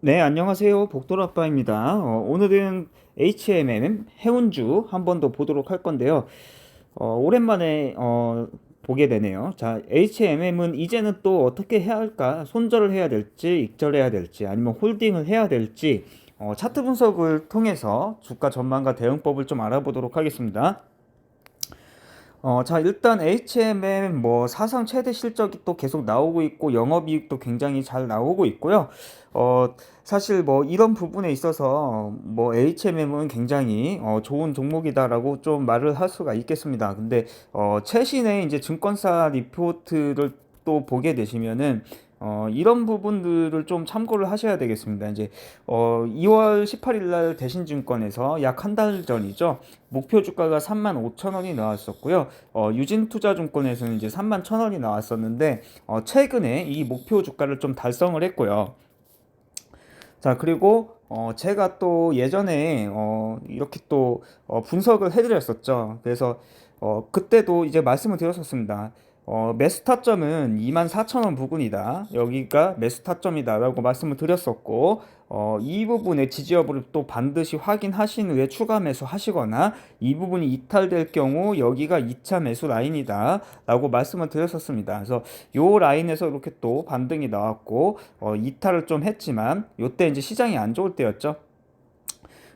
네, 안녕하세요. 복돌아빠입니다. 오늘은 HMM 해운주 한 번 더 보도록 할 건데요. 오랜만에 보게 되네요. 자, HMM은 이제는 또 어떻게 해야 할까? 손절을 해야 될지, 익절해야 될지, 아니면 홀딩을 해야 될지, 차트 분석을 통해서 주가 전망과 대응법을 좀 알아보도록 하겠습니다. 자, 일단 HMM 뭐 사상 최대 실적이 또 계속 나오고 있고 영업이익도 굉장히 잘 나오고 있고요. 어, 사실 뭐 이런 부분에 있어서 뭐 HMM은 굉장히 좋은 종목이다라고 좀 말을 할 수가 있겠습니다. 근데 최신의 이제 증권사 리포트를 또 보게 되시면은 이런 부분들을 좀 참고를 하셔야 되겠습니다. 이제 2월 18일 날 대신증권에서 약 한 달 전이죠. 목표 주가가 35,000원이 나왔었고요. 유진투자증권에서는 이제 31,000원이 나왔었는데 최근에 이 목표 주가를 좀 달성을 했고요. 자, 그리고 제가 또 예전에 이렇게 또 분석을 해드렸었죠. 그래서 그때도 이제 말씀을 드렸었습니다. 매수 타점은 24,000원 부근이다. 여기가 매수 타점이다라고 말씀을 드렸었고, 이 부분의 지지 여부를 또 반드시 확인하신 후에 추가 매수 하시거나 이 부분이 이탈될 경우 여기가 2차 매수 라인이다 라고 말씀을 드렸었습니다. 그래서 요 라인에서 이렇게 또 반등이 나왔고 이탈을 좀 했지만 요때 이제 시장이 안 좋을 때였죠.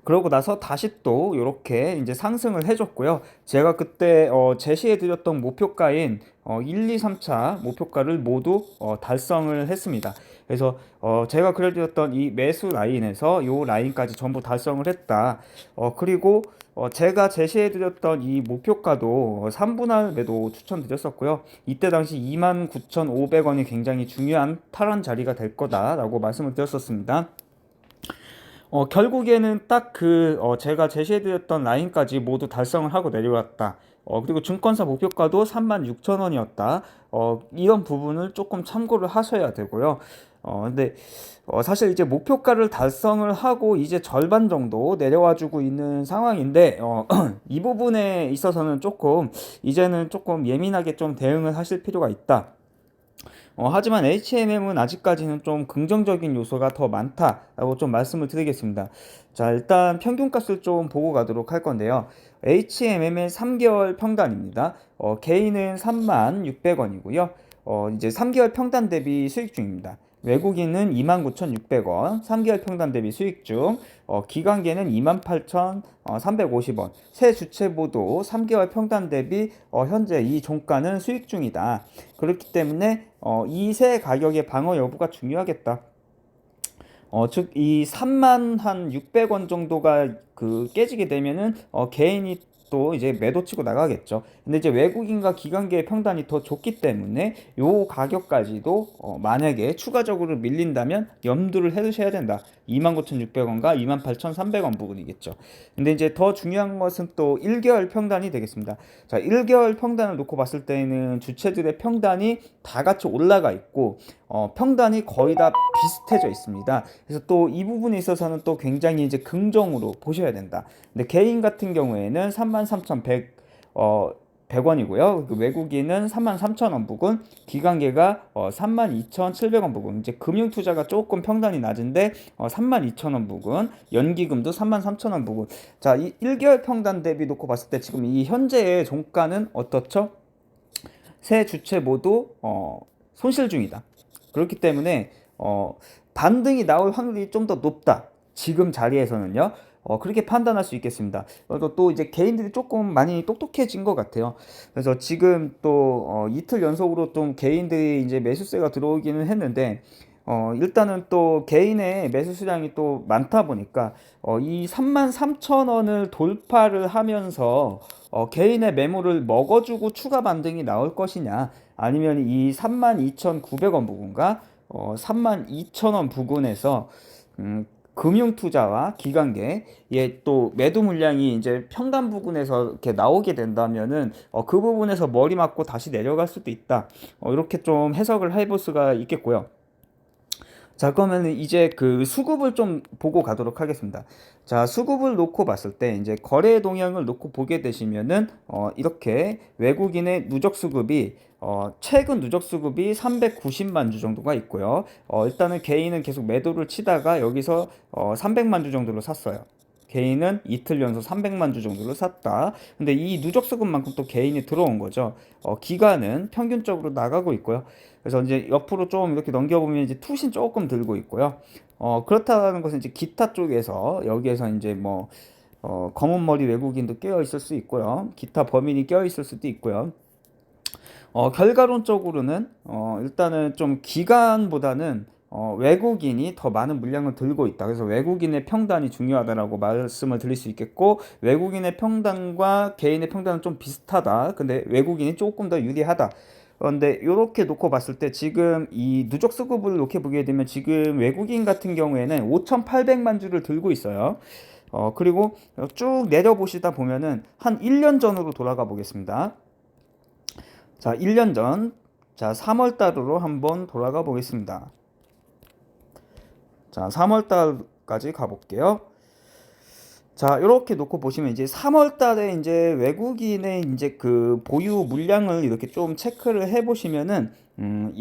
그러고 나서 다시 또 이렇게 이제 상승을 해줬고요. 제가 그때 제시해드렸던 목표가인 1, 2, 3차 목표가를 모두 달성을 했습니다. 그래서 제가 그려드렸던 이 매수 라인에서 이 라인까지 전부 달성을 했다. 그리고 제가 제시해드렸던 이 목표가도 3분할 매도 추천드렸었고요. 이때 당시 29,500원이 굉장히 중요한 탈환 자리가 될 거다라고 말씀을 드렸었습니다. 결국에는 딱 제가 제시해드렸던 라인까지 모두 달성을 하고 내려왔다. 그리고 증권사 목표가도 36,000원이었다. 이런 부분을 조금 참고를 하셔야 되고요. 근데 사실 이제 목표가를 달성을 하고 이제 절반 정도 내려와주고 있는 상황인데 이 부분에 있어서는 조금 이제는 조금 예민하게 좀 대응을 하실 필요가 있다. 하지만 HMM은 아직까지는 좀 긍정적인 요소가 더 많다라고 좀 말씀을 드리겠습니다. 자, 일단 평균값을 좀 보고 가도록 할 건데요. HMM의 3개월 평단입니다. 개인은 36,600원이고요. 이제 3개월 평단 대비 수익 중입니다. 외국인은 29,600원, 3개월 평단 대비 수익 중, 기관계는 28,350원, 세 주체 모두 3개월 평단 대비 현재 이 종가는 수익 중이다. 그렇기 때문에 이 세 가격의 방어 여부가 중요하겠다. 즉, 이 3만 한 600원 정도가 깨지게 되면은 개인이 또 이제 매도 치고 나가겠죠. 근데 이제 외국인과 기관계의 평단이 더 좋기 때문에 요 가격까지도 만약에 추가적으로 밀린다면 염두를 해 두셔야 된다. 29,600원과 28,300원 부분이겠죠. 근데 이제 더 중요한 것은 또 1개월 평단이 되겠습니다. 자, 1개월 평단을 놓고 봤을 때는 주체들의 평단이 다 같이 올라가 있고 평단이 거의 다 비슷해져 있습니다. 그래서 또 이 부분에 있어서는 또 굉장히 이제 긍정으로 보셔야 된다. 근데 개인 같은 경우에는 33,100 100원이고요. 그 외국인은 33,000원 부근, 기관계가 32,700원 부근. 이제 금융 투자가 조금 평단이 낮은데 32,000원 부근, 연기금도 33,000원 부근. 자, 이 1개월 평단 대비 놓고 봤을 때 지금 이 현재의 종가는 어떻죠? 세 주체 모두 손실 중이다. 그렇기 때문에 반등이 나올 확률이 좀 더 높다. 지금 자리에서는요. 그렇게 판단할 수 있겠습니다. 그래서 또 이제 개인들이 조금 많이 똑똑해진 것 같아요. 그래서 지금 또 이틀 연속으로 좀 개인들이 이제 매수세가 들어오기는 했는데 일단은 또 개인의 매수 수량이 또 많다 보니까 이 33,000원을 돌파를 하면서 개인의 매물을 먹어주고 추가 반등이 나올 것이냐 아니면 이 32,900원 부근과 32,000원 부근에서 금융투자와 기관계의 또 매도 물량이 이제 평단 부근에서 이렇게 나오게 된다면은 그 부분에서 머리 맞고 다시 내려갈 수도 있다. 이렇게 좀 해석을 해볼 수가 있겠고요. 자, 그러면 이제 그 수급을 좀 보고 가도록 하겠습니다. 자, 수급을 놓고 봤을 때 이제 거래 동향을 놓고 보게 되시면은 이렇게 외국인의 누적 수급이 최근 누적 수급이 390만 주 정도가 있고요. 일단은 개인은 계속 매도를 치다가 여기서 300만 주 정도로 샀어요. 개인은 이틀 연속 300만 주 정도를 샀다. 근데 이 누적 수급만큼 또 개인이 들어온 거죠. 기간은 평균적으로 나가고 있고요. 그래서 이제 옆으로 좀 이렇게 넘겨보면 이제 투신 조금 들고 있고요. 그렇다는 것은 이제 기타 쪽에서 여기에서 이제 뭐 검은 머리 외국인도 껴 있을 수 있고요. 기타 범인이 껴 있을 수도 있고요. 결과론적으로는 일단은 좀 기간보다는 외국인이 더 많은 물량을 들고 있다. 그래서 외국인의 평단이 중요하다라고 말씀을 드릴 수 있겠고, 외국인의 평단과 개인의 평단은 좀 비슷하다. 근데 외국인이 조금 더 유리하다. 그런데 이렇게 놓고 봤을 때 지금 이 누적 수급을 놓게 보게 되면 지금 외국인 같은 경우에는 5,800만 주를 들고 있어요. 그리고 쭉 내려보시다 보면은 한 1년 전으로 돌아가 보겠습니다. 자, 1년 전, 자, 3월 달으로 한번 돌아가 보겠습니다. 자, 3월 달까지 가볼게요. 자, 이렇게 놓고 보시면 이제 3월 달에 이제 외국인의 이제 그 보유 물량을 이렇게 좀 체크를 해 보시면은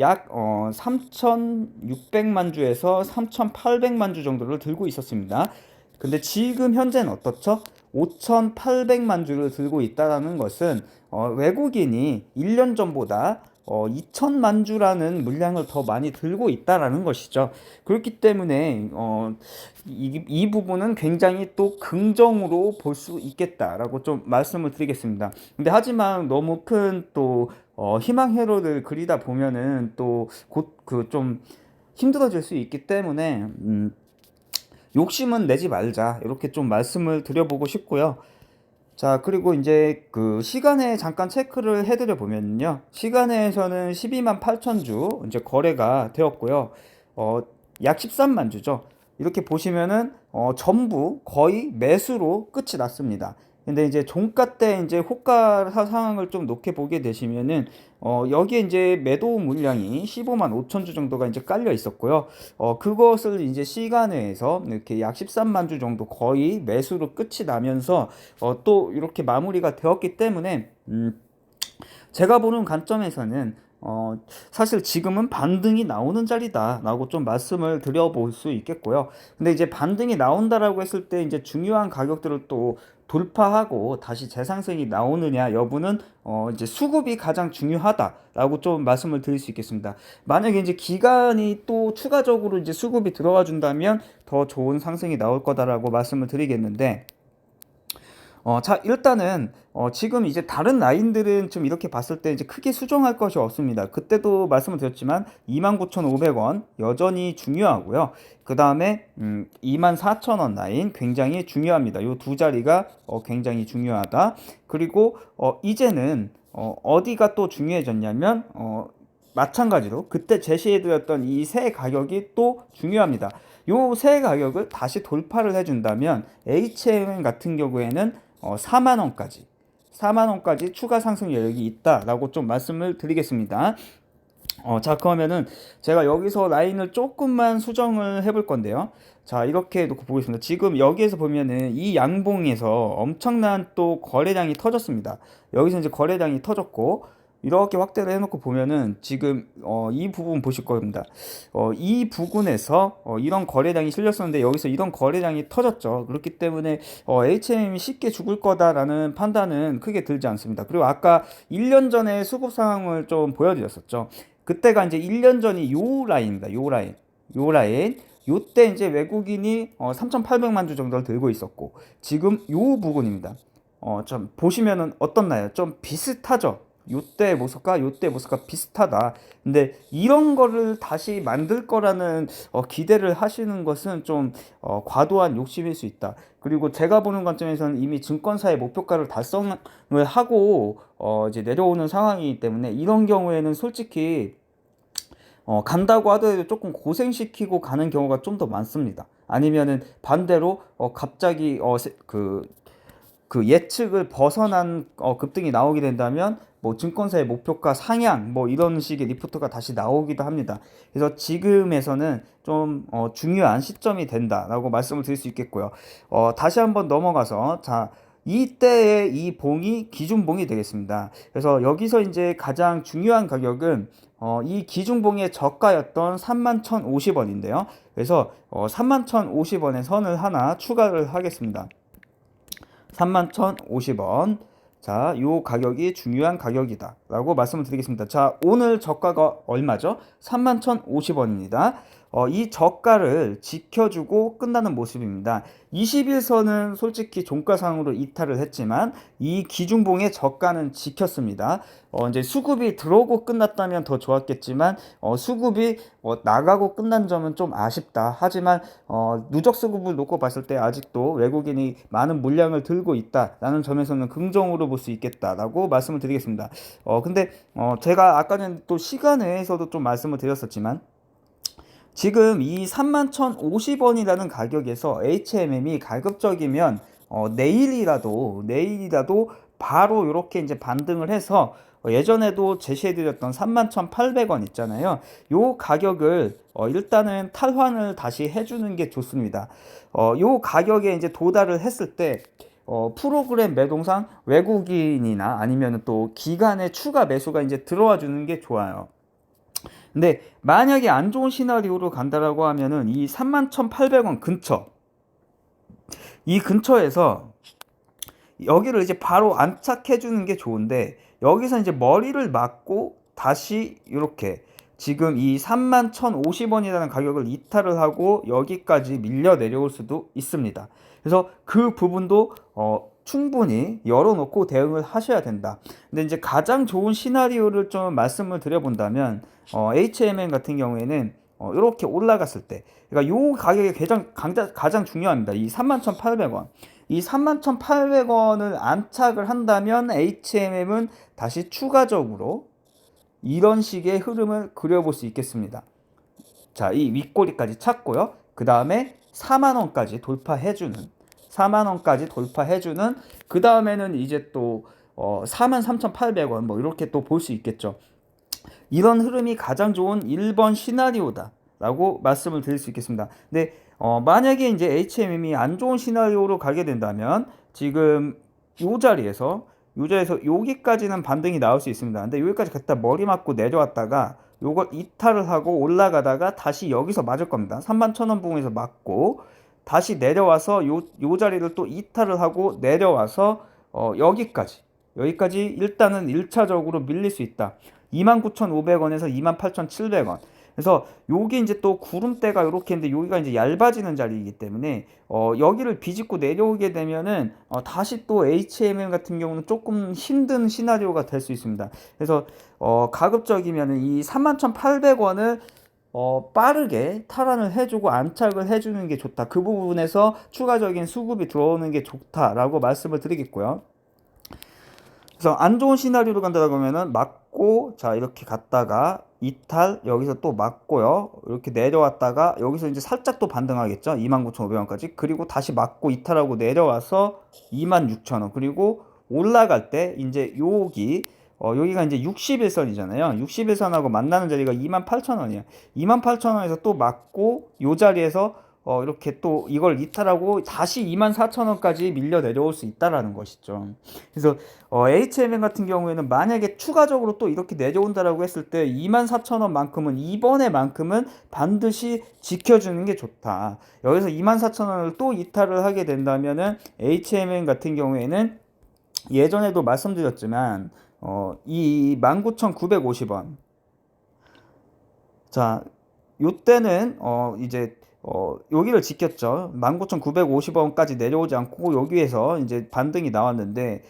약 3,600만 주에서 3,800만 주 정도를 들고 있었습니다. 근데 지금 현재는 어떻죠? 5,800만 주를 들고 있다라는 것은 외국인이 1년 전보다 2천만 주라는 물량을 더 많이 들고 있다라는 것이죠. 그렇기 때문에 이 부분은 굉장히 또 긍정으로 볼 수 있겠다라고 좀 말씀을 드리겠습니다. 근데 하지만 너무 큰 또 희망 회로를 그리다 보면은 또 곧 그 좀 힘들어질 수 있기 때문에 욕심은 내지 말자 이렇게 좀 말씀을 드려보고 싶고요. 자, 그리고 이제 그 시간에 잠깐 체크를 해드려 보면요. 시간에서는 12만 8천 주 이제 거래가 되었고요. 약 13만 주죠. 이렇게 보시면은 전부 거의 매수로 끝이 났습니다. 근데 이제 종가 때 이제 호가 상황을 좀 놓게 보게 되시면은 여기에 이제 매도 물량이 15만 5천 주 정도가 이제 깔려 있었고요. 그것을 이제 시간에서 이렇게 약 13만 주 정도 거의 매수로 끝이 나면서 또 이렇게 마무리가 되었기 때문에 제가 보는 관점에서는 사실 지금은 반등이 나오는 자리다 라고 좀 말씀을 드려볼 수 있겠고요. 근데 이제 반등이 나온다라고 했을 때 이제 중요한 가격들을 또 돌파하고 다시 재상승이 나오느냐 여부는 이제 수급이 가장 중요하다라고 좀 말씀을 드릴 수 있겠습니다. 만약에 이제 기간이 또 추가적으로 이제 수급이 들어와 준다면 더 좋은 상승이 나올 거다라고 말씀을 드리겠는데, 자, 일단은 지금 이제 다른 라인들은 좀 이렇게 봤을 때 이제 크게 수정할 것이 없습니다. 그때도 말씀을 드렸지만 29,500원 여전히 중요하고요. 그 다음에 24,000원 라인 굉장히 중요합니다. 요 두 자리가 굉장히 중요하다. 그리고 이제는 어디가 또 중요해졌냐면 마찬가지로 그때 제시해드렸던 이 세 가격이 또 중요합니다. 요 세 가격을 다시 돌파를 해준다면 HM 같은 경우에는 4만원까지 추가 상승 여력이 있다라고 좀 말씀을 드리겠습니다. 자, 그러면은 제가 여기서 라인을 조금만 수정을 해볼 건데요. 자, 이렇게 놓고 보겠습니다. 지금 여기에서 보면은 이 양봉에서 엄청난 또 거래량이 터졌습니다. 여기서 이제 거래량이 터졌고, 이렇게 확대를 해놓고 보면은 지금 이 부분 보실 겁니다. 이 부분에서 이런 거래량이 실렸었는데 여기서 이런 거래량이 터졌죠. 그렇기 때문에 HM이 쉽게 죽을 거다라는 판단은 크게 들지 않습니다. 그리고 아까 1년 전에 수급 상황을 좀 보여드렸었죠. 그때가 이제 1년 전이 요 라인입니다. 요 라인. 요때 이제 외국인이 3,800만 주 정도를 들고 있었고, 지금 요 부분입니다. 좀 보시면은 어떻나요? 좀 비슷하죠? 요때 모습과 비슷하다. 근데 이런 거를 다시 만들 거라는 기대를 하시는 것은 좀 과도한 욕심일 수 있다. 그리고 제가 보는 관점에서는 이미 증권사의 목표가를 달성을 하고 이제 내려오는 상황이기 때문에 이런 경우에는 솔직히 간다고 하더라도 조금 고생시키고 가는 경우가 좀 더 많습니다. 아니면은 반대로 갑자기 그 예측을 벗어난 급등이 나오게 된다면 뭐 증권사의 목표가 상향 뭐 이런 식의 리포트가 다시 나오기도 합니다. 그래서 지금에서는 좀 중요한 시점이 된다라고 말씀을 드릴 수 있겠고요. 다시 한번 넘어가서 자, 이때의 이 봉이 기준봉이 되겠습니다. 그래서 여기서 이제 가장 중요한 가격은 이 기준봉의 저가였던 31,050원인데요. 그래서 31,050원의 선을 하나 추가를 하겠습니다. 31,050원. 자, 요 가격이 중요한 가격이다 라고 말씀을 드리겠습니다. 자, 오늘 저가가 얼마죠? 31,050원입니다. 이 저가를 지켜주고 끝나는 모습입니다. 21선은 솔직히 종가상으로 이탈을 했지만 이 기준봉의 저가는 지켰습니다. 이제 수급이 들어오고 끝났다면 더 좋았겠지만 수급이 나가고 끝난 점은 좀 아쉽다. 하지만 누적 수급을 놓고 봤을 때 아직도 외국인이 많은 물량을 들고 있다라는 점에서는 긍정으로 볼 수 있겠다라고 말씀을 드리겠습니다. 근데 제가 아까 전에 또 시간에서도 좀 말씀을 드렸었지만 지금 이 31,050원이라는 가격에서 HMM이 가급적이면 내일이라도 바로 이렇게 이제 반등을 해서 예전에도 제시해드렸던 31,800원 있잖아요. 요 가격을 일단은 탈환을 다시 해주는 게 좋습니다. 요 가격에 이제 도달을 했을 때 프로그램 매동상 외국인이나 아니면 또 기간의 추가 매수가 이제 들어와 주는 게 좋아요. 근데 만약에 안 좋은 시나리오로 간다라고 하면은 이 31,800원 근처, 이 근처에서 여기를 이제 바로 안착해 주는 게 좋은데 여기서 이제 머리를 맞고 다시 이렇게 지금 이 31,050원이라는 가격을 이탈을 하고 여기까지 밀려 내려올 수도 있습니다. 그래서 그 부분도 충분히 열어놓고 대응을 하셔야 된다. 근데 이제 가장 좋은 시나리오를 좀 말씀을 드려본다면 HMM 같은 경우에는 이렇게 올라갔을 때, 그러니까 요 가격이 가장 중요합니다. 이 31,800원. 이 31,800원을 안착을 한다면 HMM은 다시 추가적으로 이런 식의 흐름을 그려볼 수 있겠습니다. 자, 이 윗꼬리까지 찾고요. 그 다음에 4만원까지 돌파해주는 그 다음에는 이제 또 43,800원 뭐 이렇게 또 볼 수 있겠죠. 이런 흐름이 가장 좋은 1번 시나리오다 라고 말씀을 드릴 수 있겠습니다. 근데 만약에 이제 HMM이 안 좋은 시나리오로 가게 된다면 지금 요 자리에서 여기까지는 반등이 나올 수 있습니다. 근데 여기까지 갔다 머리 맞고 내려왔다가 요걸 이탈을 하고 올라가다가 다시 여기서 맞을 겁니다. 31,000원 부분에서 맞고 다시 내려와서 요 자리를 또 이탈을 하고 내려와서 여기까지 일단은 1차적으로 밀릴 수 있다. 29,500원에서 28,700원. 그래서 요게 이제 또 구름대가 이렇게 있는데 여기가 이제 얇아지는 자리이기 때문에 여기를 비집고 내려오게 되면은 다시 또 HMM 같은 경우는 조금 힘든 시나리오가 될 수 있습니다. 그래서 가급적이면은 이 31,800원을 빠르게 탈환을 해주고 안착을 해주는 게 좋다. 그 부분에서 추가적인 수급이 들어오는 게 좋다라고 말씀을 드리겠고요. 그래서 안 좋은 시나리오로 간다고 하면은 맞고 자 이렇게 갔다가 이탈 여기서 또 맞고요. 이렇게 내려왔다가 여기서 이제 살짝 또 반등하겠죠. 29,500원까지. 그리고 다시 맞고 이탈하고 내려와서 26,000원. 그리고 올라갈 때 이제 여기가 이제 61선이잖아요. 61선하고 만나는 자리가 28,000원이에요. 28,000원에서 또 맞고 요 자리에서 이렇게 또 이걸 이탈하고 다시 24,000원까지 밀려 내려올 수 있다라는 것이죠. 그래서 HMM 같은 경우에는 만약에 추가적으로 또 이렇게 내려온다라고 했을 때 24,000원만큼은 이번에만큼은 반드시 지켜주는 게 좋다. 여기서 24,000원을 또 이탈을 하게 된다면은 HMM 같은 경우에는 예전에도 말씀드렸지만 이 19,950원. 자, 요때는 이제 여기를 지켰죠. 19,950원까지 내려오지 않고 여기에서 이제 반등이 나왔는데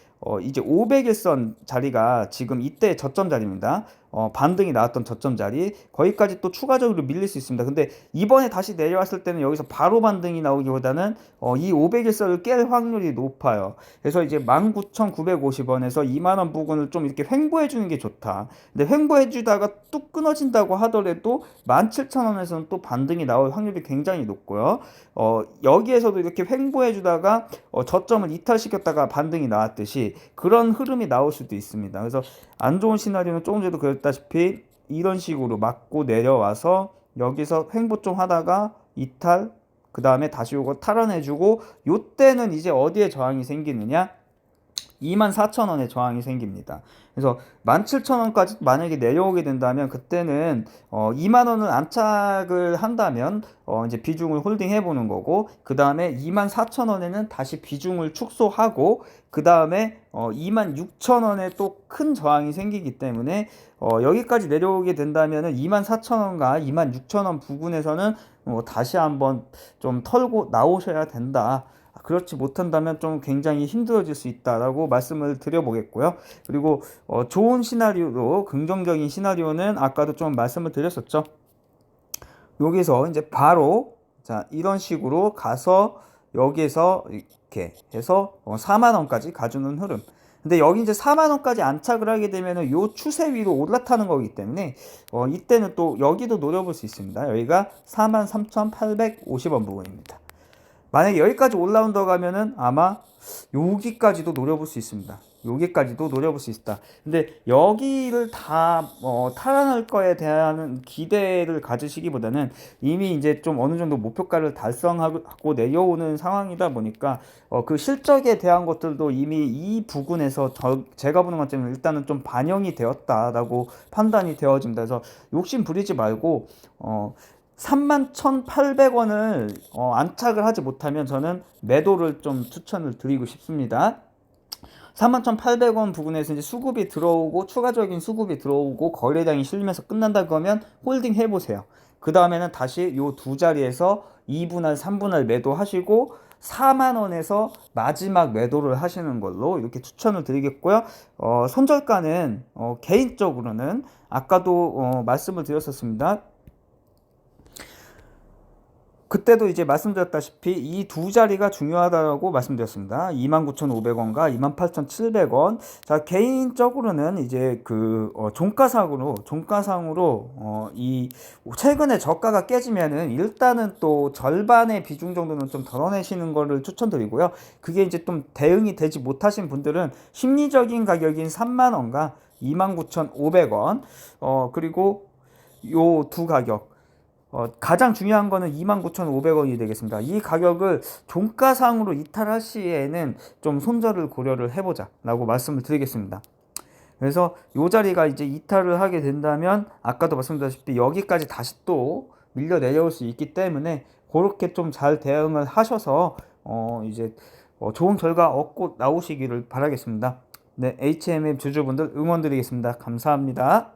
이제 500일선 자리가 지금 이때 저점 자리입니다. 반등이 나왔던 저점 자리 거기까지 또 추가적으로 밀릴 수 있습니다. 근데 이번에 다시 내려왔을 때는 여기서 바로 반등이 나오기보다는 이 500일선을 깰 확률이 높아요. 그래서 이제 19,950원에서 2만원 부근을 좀 이렇게 횡보해 주는 게 좋다. 근데 횡보해 주다가 뚝 끊어진다고 하더라도 17,000원에서는 또 반등이 나올 확률이 굉장히 높고요. 여기에서도 이렇게 횡보해 주다가 저점을 이탈시켰다가 반등이 나왔듯이 그런 흐름이 나올 수도 있습니다. 그래서 안 좋은 시나리오는 조금 전에도 그랬다시피 이런 식으로 맞고 내려와서 여기서 횡보 좀 하다가 이탈, 그 다음에 다시 요거 탈환해주고 요때는 이제 어디에 저항이 생기느냐? 24,000원에 저항이 생깁니다. 그래서 17,000원까지 만약에 내려오게 된다면 그때는 2만원을 안착을 한다면 이제 비중을 홀딩 해보는 거고, 그 다음에 24,000원에는 다시 비중을 축소하고, 그 다음에 26,000원에 또 큰 저항이 생기기 때문에 여기까지 내려오게 된다면 24,000원과 26,000원 부근에서는 다시 한번 좀 털고 나오셔야 된다. 그렇지 못한다면 좀 굉장히 힘들어질 수 있다라고 말씀을 드려보겠고요. 그리고 좋은 시나리오로 긍정적인 시나리오는 아까도 좀 말씀을 드렸었죠. 여기서 이제 바로 자 이런 식으로 가서 여기에서 이렇게 해서 4만 원까지 가주는 흐름. 근데 여기 이제 4만 원까지 안착을 하게 되면은 요 추세 위로 올라타는 거기 때문에 이때는 또 여기도 노려볼 수 있습니다. 여기가 43,850원 부분입니다. 만약에 여기까지 올라온다고 하면은 아마 여기까지도 노려볼 수 있습니다. 여기까지도 노려볼 수 있다. 근데 여기를 다 탈환할 거에 대한 기대를 가지시기보다는 이미 이제 좀 어느 정도 목표가를 달성하고 내려오는 상황이다 보니까 그 실적에 대한 것들도 이미 이 부분에서 제가 보는 관점은 일단은 좀 반영이 되었다라고 판단이 되어집니다. 그래서 욕심 부리지 말고 31,800원을 안착을 하지 못하면 저는 매도를 좀 추천을 드리고 싶습니다. 31,800원 부분에서 이제 수급이 들어오고 추가적인 수급이 들어오고 거래량이 실리면서 끝난다 그러면 홀딩 해보세요. 그 다음에는 다시 요 두 자리에서 2분할 3분할 매도하시고 4만원에서 마지막 매도를 하시는 걸로 이렇게 추천을 드리겠고요. 손절가는 개인적으로는 아까도 말씀을 드렸었습니다. 그때도 이제 말씀드렸다시피 이 두 자리가 중요하다고 말씀드렸습니다. 29,500원과 28,700원. 자, 개인적으로는 이제 그 종가상으로 이 최근에 저가가 깨지면은 일단은 또 절반의 비중 정도는 좀 덜어내시는 거를 추천드리고요. 그게 이제 좀 대응이 되지 못하신 분들은 심리적인 가격인 3만 원과 29,500원 그리고 요 두 가격 가장 중요한 거는 29,500원이 되겠습니다. 이 가격을 종가상으로 이탈할 시에는 좀 손절을 고려를 해보자 라고 말씀을 드리겠습니다. 그래서 이 자리가 이제 이탈을 하게 된다면 아까도 말씀드렸다시피 여기까지 다시 또 밀려 내려올 수 있기 때문에 그렇게 좀 잘 대응을 하셔서 이제 좋은 결과 얻고 나오시기를 바라겠습니다. 네, HMM 주주분들 응원드리겠습니다. 감사합니다.